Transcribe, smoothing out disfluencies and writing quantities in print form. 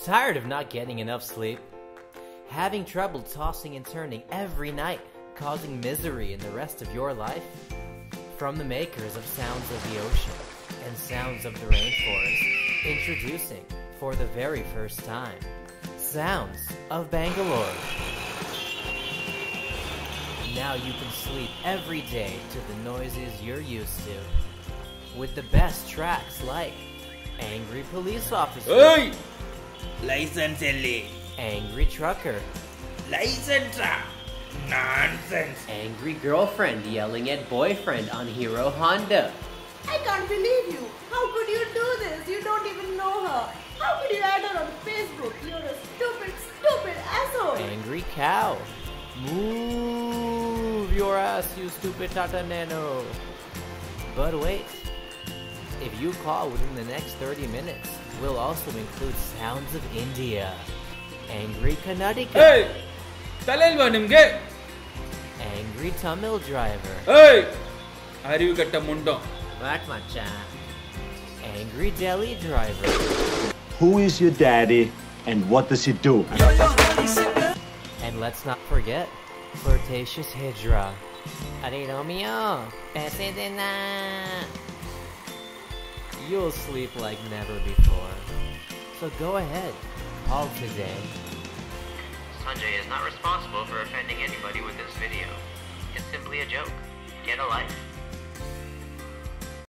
Tired of not getting enough sleep? Having trouble tossing and turning every night, causing misery in the rest of your life? From the makers of Sounds of the Ocean and Sounds of the Rainforest, introducing, for the very first time, Sounds of Bangalore. Now you can sleep every day to the noises you're used to, with the best tracks like Angry Police Officer, Hey! License LA. Angry Trucker, License Nonsense. Angry Girlfriend yelling at Boyfriend on Hero Honda, I can't believe you. How could you do this? You don't even know her. How could you add her on Facebook? You're a stupid, stupid asshole. Angry Cow, move your ass, you stupid Tata Nano. But wait, if you call within the next 30 minutes, we'll also include Sounds of India, Angry Kannadiga, Hey! Talelva nimge? Angry Tamil Driver, Hey! Arivu katta mundam. What macha? Angry Delhi Driver, Who is your daddy and what does he do? and let's not forget Flirtatious Hijra. Are Romeo, paise de na. You'll sleep like never before. So go ahead, call today. Sanjay is not responsible for offending anybody with this video. It's simply a joke. Get a life.